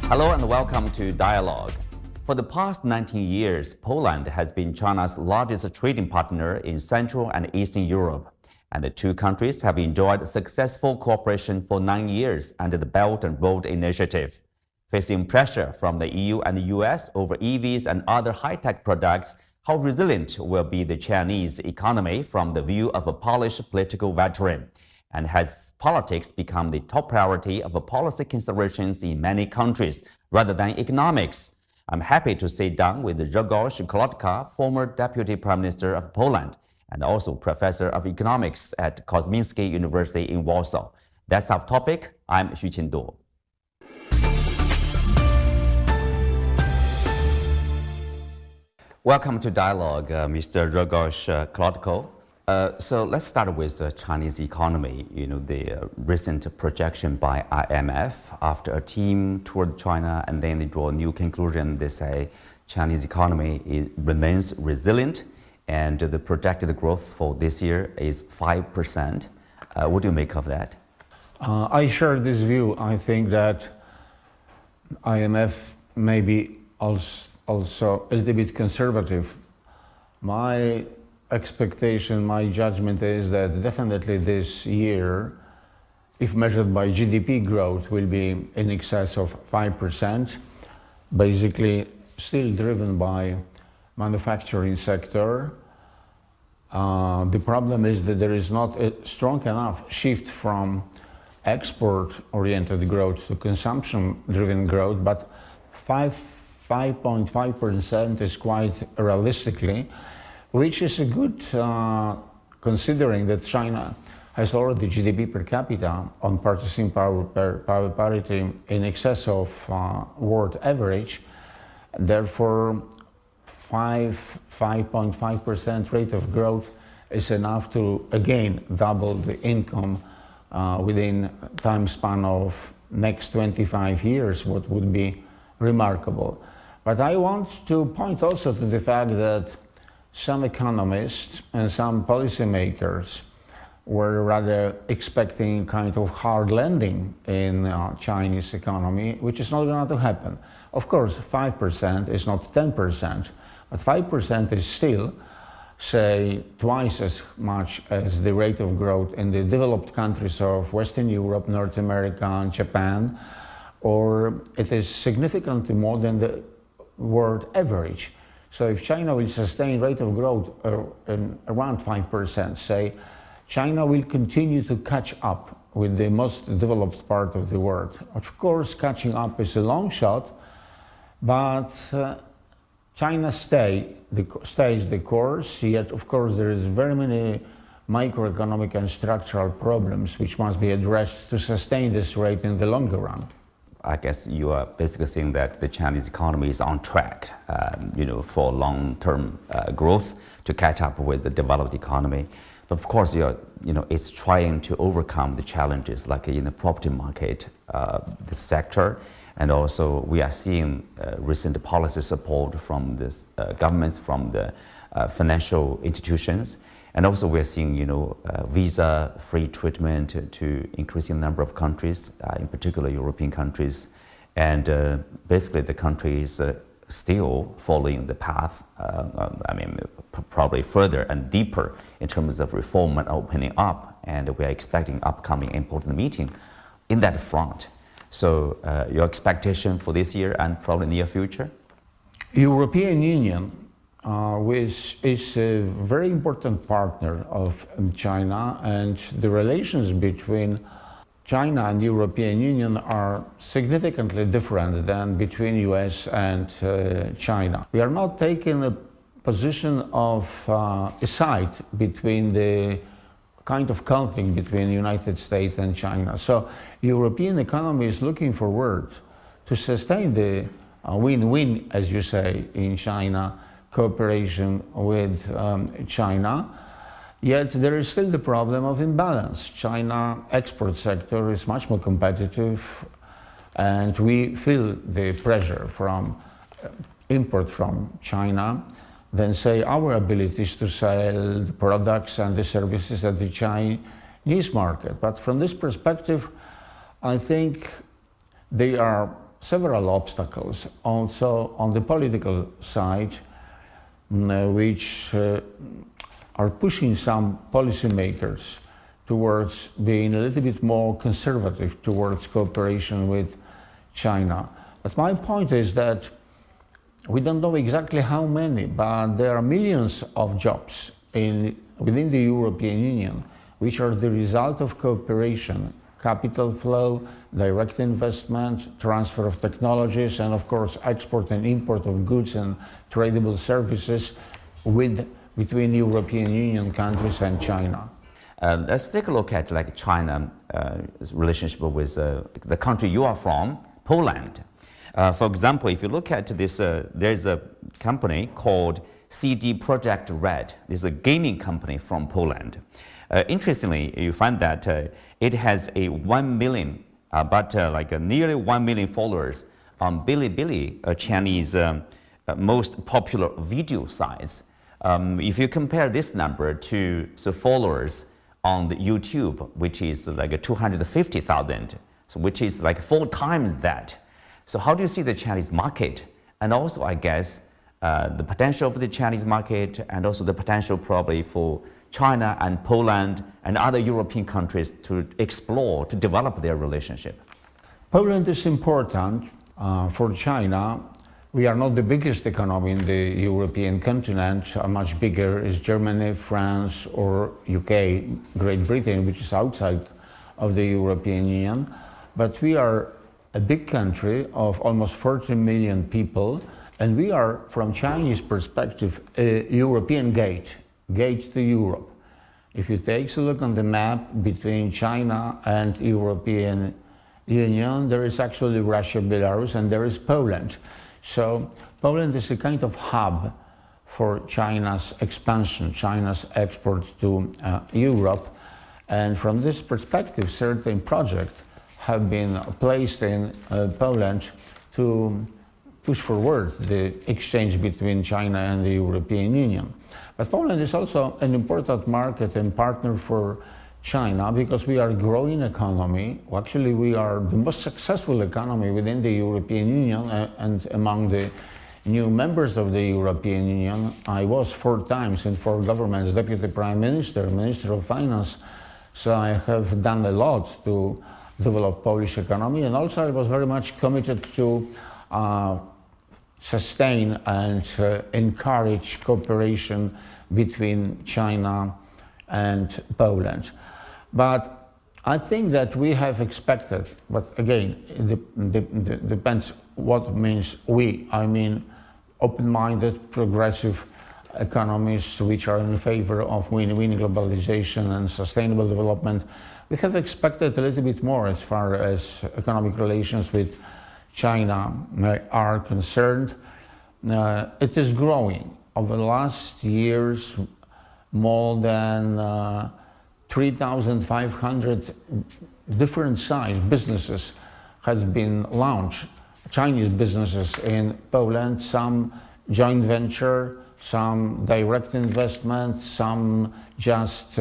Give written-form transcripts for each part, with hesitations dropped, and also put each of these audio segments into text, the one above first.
Hello and welcome to Dialogue. For the past 19 years, Poland has been China's largest trading partner in Central and Eastern Europe, and the two countries have enjoyed successful cooperation for 9 years under the Belt and Road Initiative. Facing pressure from the EU and the US over EVs and other high-tech products, how resilient will be the Chinese economy from the view of a Polish political veteran? And has politics become the top priority of policy considerations in many countries rather than economics? I'm happy to sit down with Grzegorz Kolodko, former Deputy Prime Minister of Poland and also Professor of Economics at Kozminski University in Warsaw. That's our topic. I'm Xu Qinduo. Welcome to Dialogue, Mr. Grzegorz Kolodko. So let's start with the Chinese economy. The recent projection by IMF after a team toured China, and then they draw a new conclusion. They say Chinese economy remains resilient, and the projected growth for this year is 5%. What do you make of that? I share this view. I think that IMF may be also a little bit conservative. My expectation, my judgment is that definitely this year, if measured by GDP growth, will be in excess of 5%, basically still driven by manufacturing sector. The problem is that there is not a strong enough shift from export-oriented growth to consumption-driven growth, but 5.5% is quite realistically, which is a good, considering that China has already GDP per capita on purchasing power parity in excess of world average. Therefore, 5.5% rate of growth is enough to again double the income within time span of next 25 years, what would be remarkable. But I want to point also to the fact that some economists and some policymakers were rather expecting kind of hard landing in Chinese economy, which is not going to happen. Of course, 5% is not 10%, but 5% is still, say, twice as much as the rate of growth in the developed countries of Western Europe, North America, and Japan, or it is significantly more than the world average. So if China will sustain rate of growth around 5%, say, China will continue to catch up with the most developed part of the world. Of course, catching up is a long shot, but China stays the course, yet of course there is very many microeconomic and structural problems which must be addressed to sustain this rate in the longer run. I guess you are basically saying that the Chinese economy is on track, for long-term growth to catch up with the developed economy. But of course, it's trying to overcome the challenges like in the property market, the sector, and also we are seeing recent policy support from the governments, from the financial institutions. And also we're seeing, visa-free treatment to increasing number of countries, in particular European countries. And basically the country is still following the path, probably further and deeper in terms of reform and opening up. And we are expecting upcoming important meeting in that front. So your expectation for this year and probably near future? European Union, which is a very important partner of China, and the relations between China and European Union are significantly different than between US and China. We are not taking a position of a side between the kind of conflict between the United States and China. So European economy is looking forward to sustain the win-win, as you say, in China, cooperation with China, yet there is still the problem of imbalance. China export sector is much more competitive, and we feel the pressure from import from China than, say, our abilities to sell the products and the services at the Chinese market. But from this perspective, I think they are several obstacles also on the political side, which are pushing some policymakers towards being a little bit more conservative towards cooperation with China. But my point is that we don't know exactly how many, but there are millions of jobs within the European Union which are the result of cooperation, capital flow, direct investment, transfer of technologies, and of course export and import of goods and tradable services between European Union countries and China. Let's take a look at like China's relationship with the country you are from, Poland. For example, if you look at this, there's a company called CD Projekt Red. It's a gaming company from Poland. Interestingly, you find that it has a 1 million, nearly 1 million followers on Bilibili, a Chinese most popular video site. If you compare this number to the followers on the YouTube, which is like 250,000, so which is like 4 times that. So how do you see the Chinese market? And also, I guess, the potential for the Chinese market and also the potential probably for China and Poland and other European countries to explore, to develop their relationship? Poland is important for China. We are not the biggest economy in the European continent. Much bigger is Germany, France, or UK, Great Britain, which is outside of the European Union. But we are a big country of almost 40 million people, and we are, from Chinese perspective, a European gate to Europe. If you take a look on the map between China and European Union, there is actually Russia, Belarus, and there is Poland. So Poland is a kind of hub for China's expansion, China's export to Europe. And from this perspective, certain projects have been placed in Poland to push forward the exchange between China and the European Union. But Poland is also an important market and partner for China because we are a growing economy. Actually, we are the most successful economy within the European Union and among the new members of the European Union. I was 4 times in 4 governments, Deputy Prime Minister, Minister of Finance, so I have done a lot to develop Polish economy, and also I was very much committed to sustain and encourage cooperation between China and Poland. But I think that we have expected, but again, it depends what means we. I mean open-minded, progressive economies which are in favor of win-win globalization and sustainable development. We have expected a little bit more as far as economic relations with China are concerned. It is growing. Over the last years, more than 3,500 different size businesses has been launched. Chinese businesses in Poland, some joint venture, some direct investment, some just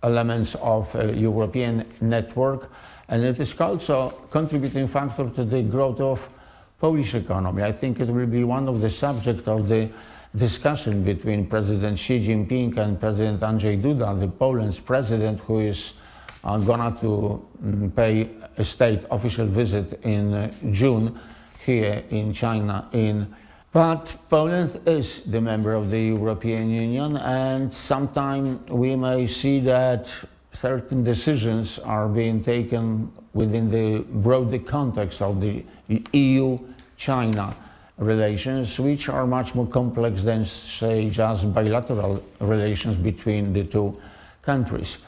elements of a European network, and it is also contributing factor to the growth of Polish economy. I think it will be one of the subjects of the discussion between President Xi Jinping and President Andrzej Duda, the Poland's president, who is gonna to pay a state official visit in June here in China. But Poland is the member of the European Union, and sometime we may see that certain decisions are being taken within the broader context of the EU-China relations, which are much more complex than, say, just bilateral relations between the 2 countries.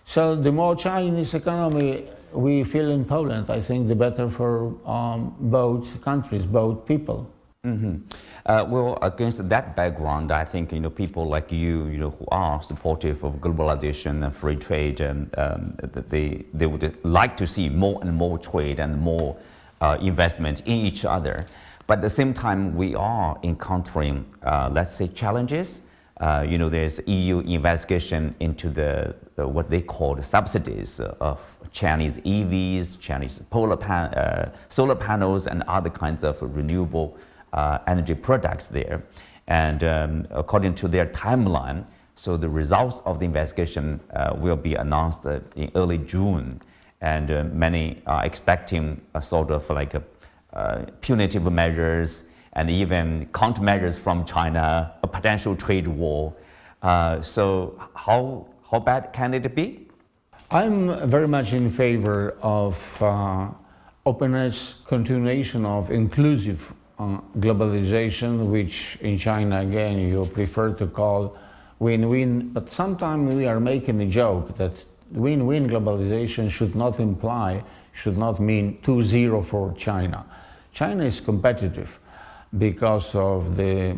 So the more Chinese economy we feel in Poland, I think the better for both countries, both people. Mm-hmm. Well, against that background, I think people like you, who are supportive of globalization and free trade, and they would like to see more and more trade and more investment in each other. But at the same time, we are encountering, let's say, challenges There's EU investigation into the what they call the subsidies of Chinese EVs, Chinese solar panels, and other kinds of renewable energy products there. And according to their timeline, so the results of the investigation will be announced in early June. And many are expecting a sort of like punitive measures and even countermeasures from China, a potential trade war. So how bad can it be? I'm very much in favor of openness, continuation of inclusive globalization, which in China, again, you prefer to call win-win. But sometimes we are making a joke that win-win globalization should not mean 2-0 for China. China is competitive because of the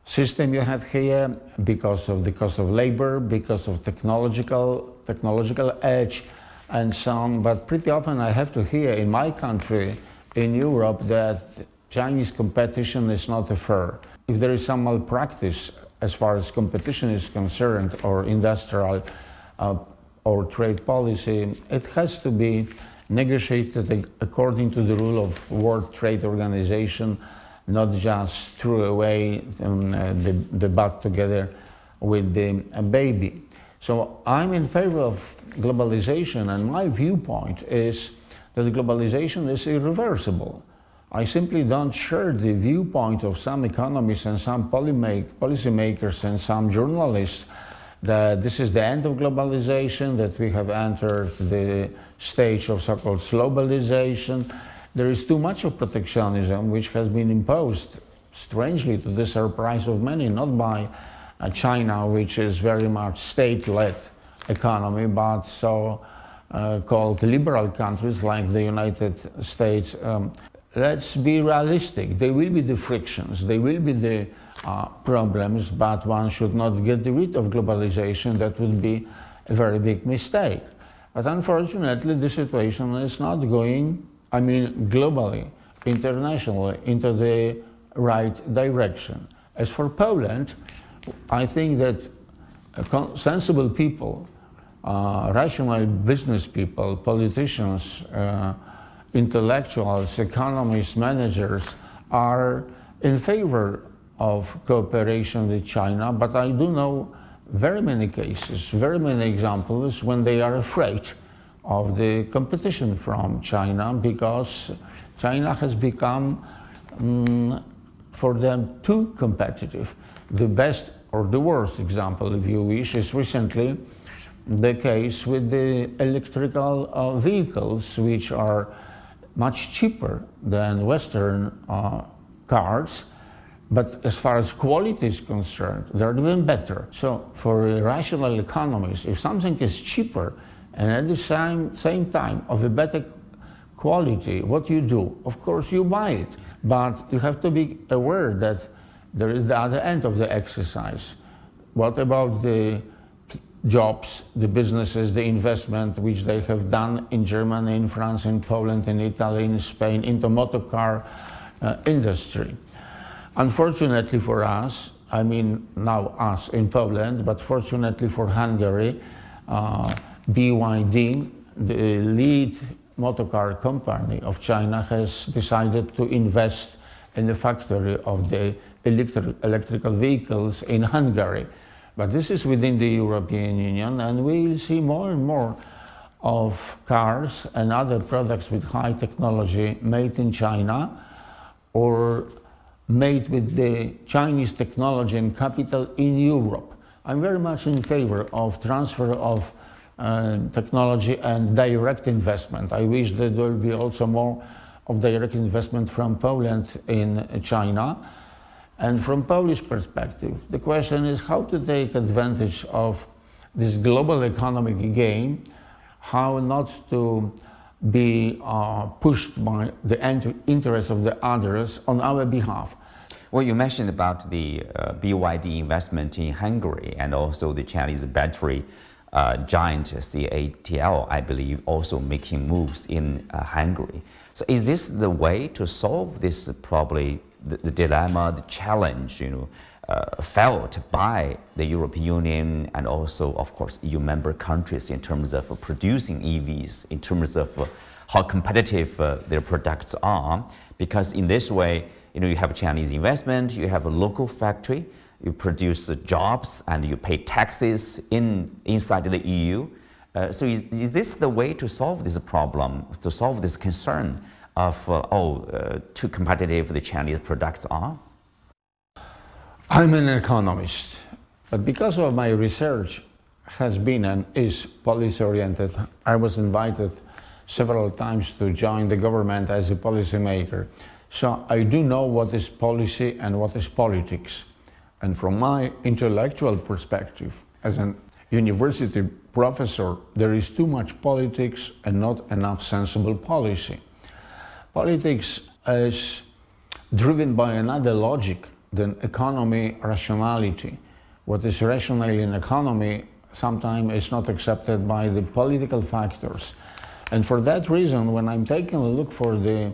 system you have here, because of the cost of labor, because of technological edge, and so on. But pretty often I have to hear in my country, in Europe, that Chinese competition is not fair. If there is some malpractice as far as competition is concerned, or industrial or trade policy, it has to be negotiated according to the rule of World Trade Organization, not just throw away the butt together with the baby. So I'm in favor of globalization, and my viewpoint is that globalization is irreversible. I simply don't share the viewpoint of some economists and some policymakers and some journalists that this is the end of globalization, that we have entered the stage of so-called globalization. There is too much of protectionism which has been imposed, strangely to the surprise of many, not by China, which is very much state-led economy, but so-called liberal countries like the United States. Let's be realistic. There will be the frictions, there will be the problems, but one should not get rid of globalization. That would be a very big mistake. But unfortunately, the situation is not going, globally, internationally, into the right direction. As for Poland, I think that sensible people, rational business people, politicians, intellectuals, economists, managers are in favor of cooperation with China, but I do know very many cases, very many examples when they are afraid of the competition from China, because China has become, for them, too competitive. The best or the worst example, if you wish, is recently the case with the electrical vehicles, which are much cheaper than Western cars, but as far as quality is concerned, they're even better. So for rational economists, if something is cheaper and at the same time of a better quality, what you do? Of course you buy it, but you have to be aware that there is the other end of the exercise. What about the jobs, the businesses, the investment which they have done in Germany, in France, in Poland, in Italy, in Spain, into motor car industry? Unfortunately for us, now us in Poland, but fortunately for Hungary, BYD, the lead motor car company of China, has decided to invest in the factory of the electrical vehicles in Hungary. But this is within the European Union, and we will see more and more of cars and other products with high technology made in China or made with the Chinese technology and capital in Europe. I'm very much in favor of transfer of technology and direct investment. I wish that there will be also more of direct investment from Poland in China. And from Polish perspective, the question is how to take advantage of this global economic game, how not to be pushed by the interests of the others on our behalf. Well, you mentioned about the BYD investment in Hungary and also the Chinese battery giant CATL, I believe, also making moves in Hungary. So is this the way to solve this probably the dilemma, the challenge, felt by the European Union and also, of course, EU member countries in terms of producing EVs, in terms of how competitive their products are. Because in this way, you have Chinese investment, you have a local factory, you produce jobs, and you pay taxes inside the EU. So is this the way to solve this problem, to solve this concern of, too competitive the Chinese products are? I'm an economist, but because of my research has been and is policy-oriented, I was invited several times to join the government as a policymaker. So I do know what is policy and what is politics. And from my intellectual perspective, as a university professor, there is too much politics and not enough sensible policy. Politics is driven by another logic than economy rationality. What is rational in economy sometimes is not accepted by the political factors. And for that reason, when I'm taking a look for the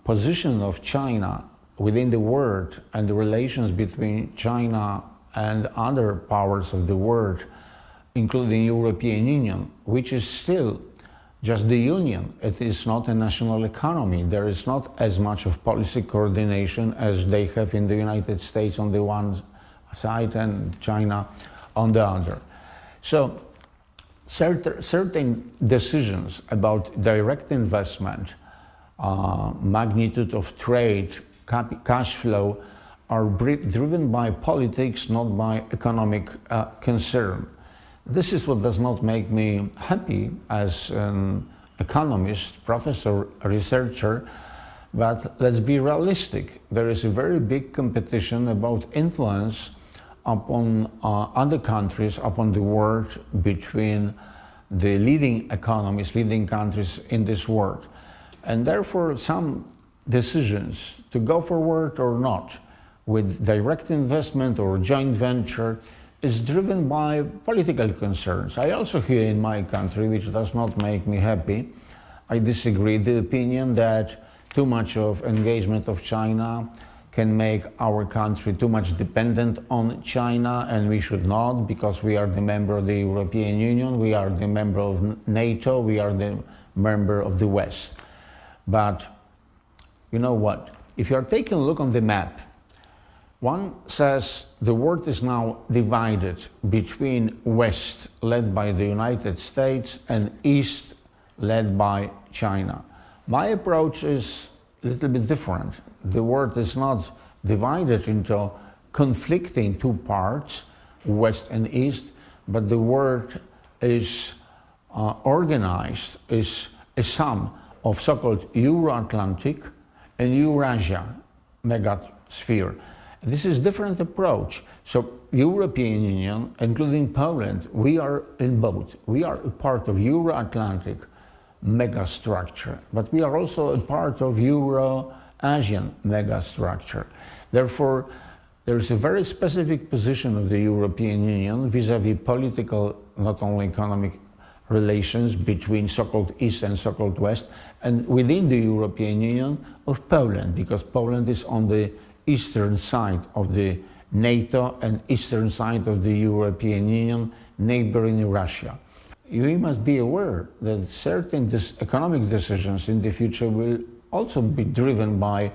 position of China within the world and the relations between China and other powers of the world, including European Union, which is still just the Union. It is not a national economy. There is not as much of policy coordination as they have in the United States on the one side and China on the other. So certain decisions about direct investment, magnitude of trade, cash flow are driven by politics, not by economic concern. This is what does not make me happy as an economist, professor, researcher, but let's be realistic. There is a very big competition about influence upon other countries, upon the world, between the leading economies, leading countries in this world. And therefore, some decisions to go forward or not with direct investment or joint venture is driven by political concerns. I also hear in my country, which does not make me happy, I disagree, the opinion that too much of engagement of China can make our country too much dependent on China, and we should not, because we are the member of the European Union, we are the member of NATO, we are the member of the West. But you know what? If you are taking a look on the map, one says the world is now divided between West, led by the United States, and East, led by China. My approach is a little bit different. The world is not divided into conflicting two parts, West and East, but the world is organized, is a sum of so-called Euro-Atlantic and Eurasia megasphere. This is a different approach. So European Union, including Poland, we are in both. We are a part of Euro-Atlantic megastructure, but we are also a part of Euro-Asian megastructure. Therefore, there is a very specific position of the European Union vis-à-vis political, not only economic relations between so-called East and so-called West, and within the European Union of Poland, because Poland is on the eastern side of the NATO and eastern side of the European Union, neighboring Russia. You must be aware that certain economic decisions in the future will also be driven by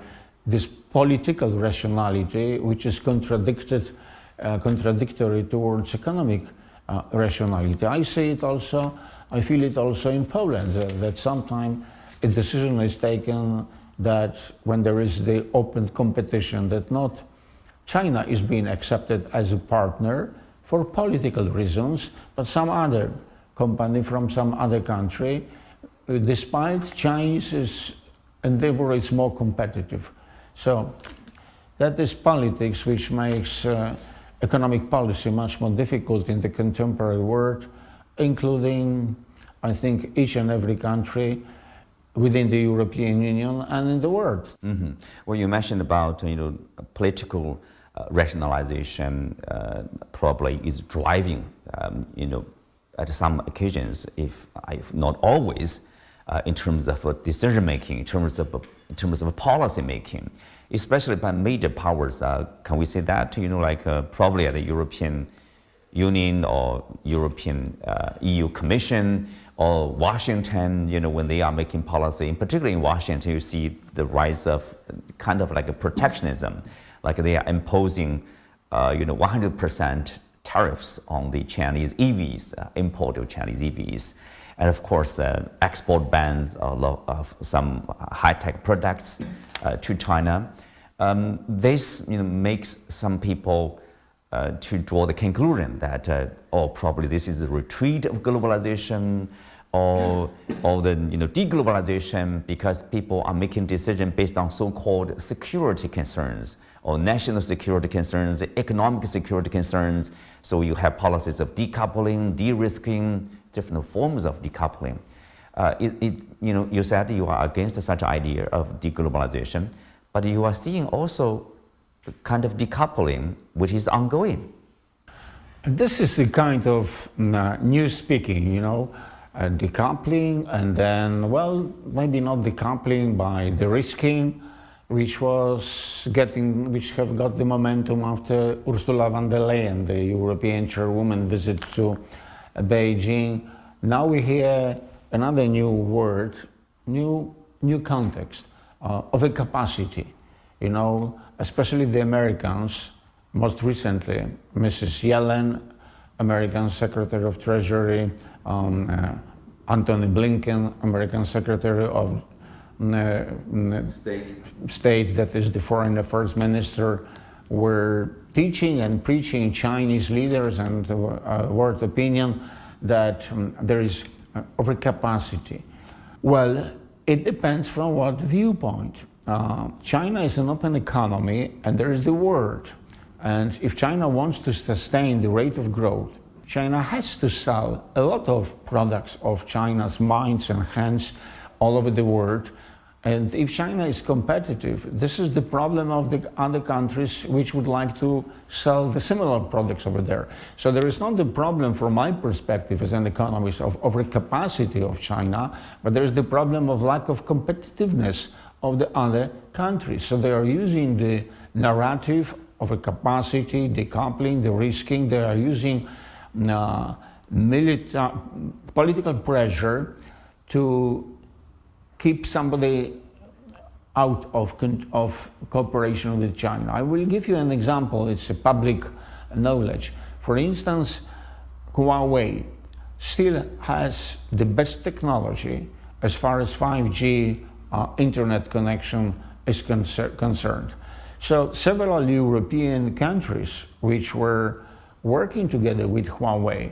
this political rationality, which is contradictory towards economic rationality. I see it also, I feel it also in Poland, that sometimes a decision is taken that when there is the open competition, that not China is being accepted as a partner for political reasons, but some other company from some other country, despite Chinese endeavor is more competitive. So that is politics, which makes economic policy much more difficult in the contemporary world, including, I think, each and every country within the European Union and in the world. Mm-hmm. Well, you mentioned about political rationalization probably is driving at some occasions, if not always, in terms of decision making, in terms of policy making. especially by major powers. Can we say that? Like probably at the European Union or European EU Commission or Washington, when they are making policy, and particularly in Washington, you see the rise of kind of like a protectionism, like they are imposing, 100% tariffs on the Chinese EVs, import of Chinese EVs, and of course, export bans of some high-tech products to China. This, makes some people to draw the conclusion that, probably this is a retreat of globalization, or the de-globalization, because people are making decisions based on so-called security concerns or national security concerns, economic security concerns. So you have policies of decoupling, de-risking, different forms of decoupling. You said you are against such idea of de-globalization, but you are seeing also kind of decoupling, which is ongoing. This is a kind of new speaking, decoupling, and then, well, maybe not decoupling by de-risking, which have got the momentum after Ursula von der Leyen, the European chairwoman, visit to Beijing. Now we hear another new word, new context of a capacity, especially the Americans. Most recently, Mrs. Yellen, American Secretary of Treasury, Antony Blinken, American Secretary of State, that is the Foreign Affairs Minister, were teaching and preaching Chinese leaders and world opinion that there is overcapacity. Well, it depends from what viewpoint. China is an open economy, and there is the world. And if China wants to sustain the rate of growth, China has to sell a lot of products of China's minds and hands all over the world. And if China is competitive, this is the problem of the other countries which would like to sell the similar products over there. So there is not the problem from my perspective as an economist of overcapacity of China, but there is the problem of lack of competitiveness of the other countries. So they are using the narrative of a capacity, decoupling, the risking. They are using political pressure to keep somebody out of cooperation with China. I will give you an example. It's a public knowledge. For instance, Huawei still has the best technology as far as 5G internet connection is concerned. So several European countries which were working together with Huawei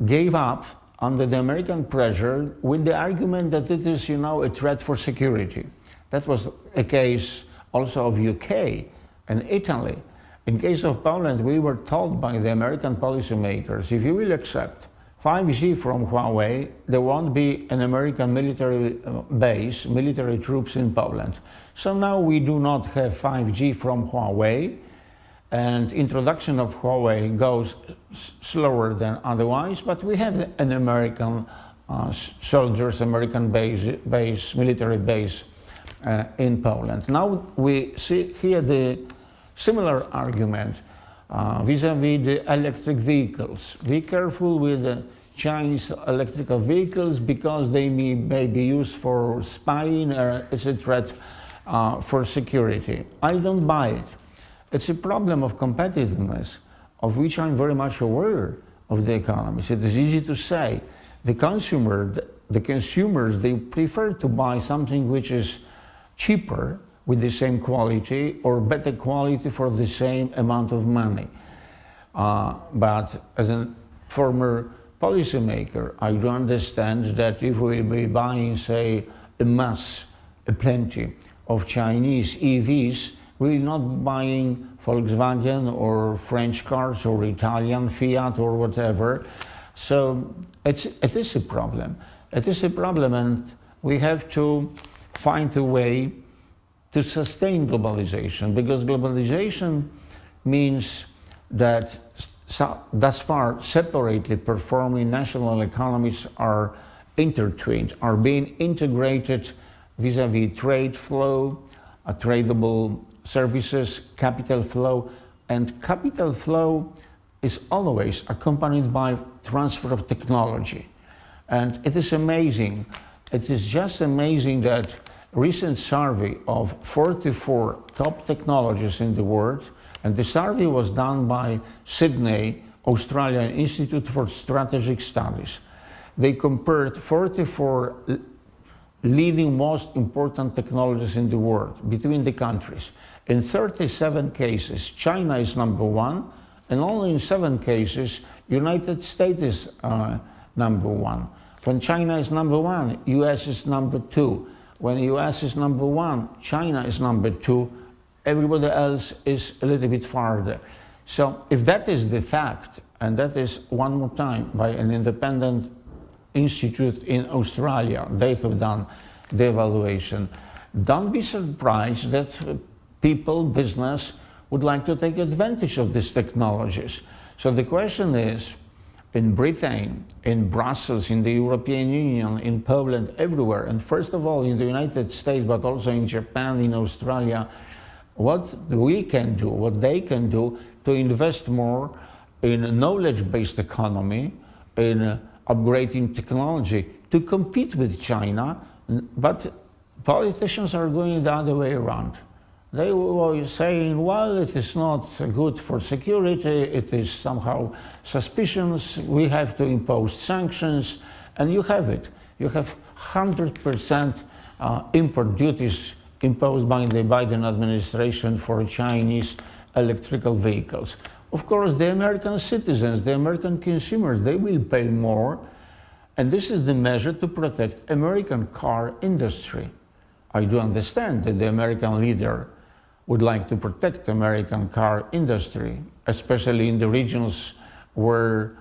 gave up under the American pressure with the argument that it is, a threat for security. That was a case also of UK and Italy. In case of Poland, we were told by the American policymakers, if you will accept 5G from Huawei, there won't be an American military base, military troops in Poland. So now we do not have 5G from Huawei, and introduction of Huawei goes slower than otherwise, but we have an American soldiers, American base, military base in Poland. Now we see here the similar argument vis-a-vis the electric vehicles. Be careful with the Chinese electrical vehicles because they may be used for spying or as a threat for security. I don't buy it. It's a problem of competitiveness, of which I'm very much aware of the economists. It is easy to say. The consumers, they prefer to buy something which is cheaper with the same quality or better quality for the same amount of money. But as a former policymaker, I do understand that if we will be buying, say, plenty of Chinese EVs, we're not buying Volkswagen or French cars or Italian Fiat or whatever. So it is a problem. It is a problem, and we have to find a way to sustain globalization, because globalization means that thus far separately performing national economies are intertwined, are being integrated vis-a-vis trade flow, tradable services, capital flow, and capital flow is always accompanied by transfer of technology. And it is amazing, it is just amazing that recent survey of 44 top technologies in the world, and the survey was done by Sydney, Australian Institute for Strategic Studies. They compared 44 leading most important technologies in the world between the countries. In 37 cases, China is number one, and only in 7 cases, United States is number one. When China is number one, US is number two. When US is number one, China is number two. Everybody else is a little bit farther. So if that is the fact, and that is one more time by an independent institute in Australia, they have done the evaluation, don't be surprised that people, business, would like to take advantage of these technologies. So the question is, in Britain, in Brussels, in the European Union, in Poland, everywhere, and first of all in the United States, but also in Japan, in Australia, what we can do, what they can do to invest more in knowledge-based economy, in upgrading technology to compete with China, but politicians are going the other way around. They were saying, well, it is not good for security, it is somehow suspicious, we have to impose sanctions, and you have it. You have 100% import duties imposed by the Biden administration for Chinese electrical vehicles. Of course, the American citizens, the American consumers, they will pay more, and this is the measure to protect American car industry. I do understand that the American leader would like to protect American car industry, especially in the regions where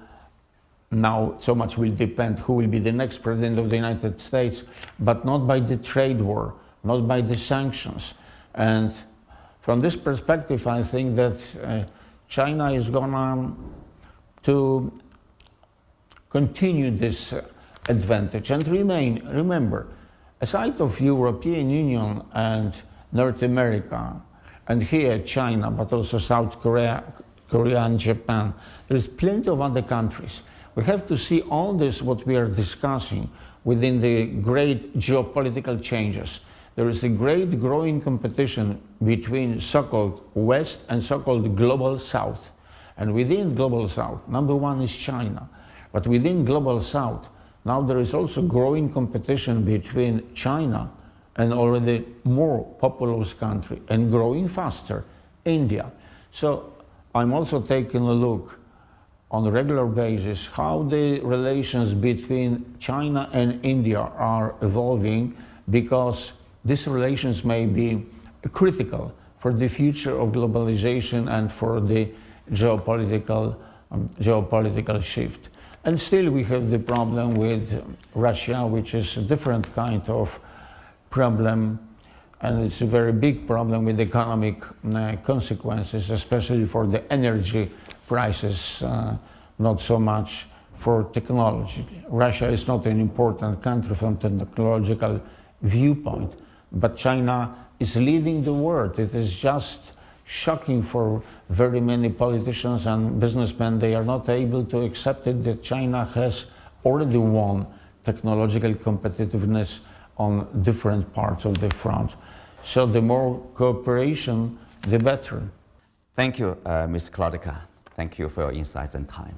now so much will depend who will be the next president of the United States, but not by the trade war, not by the sanctions. And from this perspective, I think that China is going to continue this advantage and remember, aside of European Union and North America, and here China, but also South Korea, and Japan, there is plenty of other countries. We have to see all this, what we are discussing, within the great geopolitical changes. There is a great growing competition between so-called West and so-called Global South. And within Global South, number one is China. But within Global South, now there is also growing competition between China and already more populous country, and growing faster, India. So I'm also taking a look on a regular basis how the relations between China and India are evolving, because these relations may be critical for the future of globalization and for the geopolitical shift. And still we have the problem with Russia, which is a different kind of problem, and it's a very big problem with economic consequences, especially for the energy prices, not so much for technology. Russia is not an important country from technological viewpoint, but China is leading the world. It is just shocking for very many politicians and businessmen. They are not able to accept it that China has already won technological competitiveness on different parts of the front. So the more cooperation, the better. Thank you, Mr. Kolodko. Thank you for your insights and time.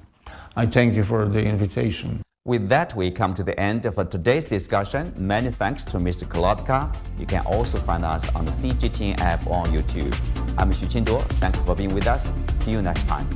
I thank you for the invitation. With that, we come to the end of today's discussion. Many thanks to Mr. Kolodko. You can also find us on the CGTN app on YouTube. I'm Xu Qinduo. Thanks for being with us. See you next time.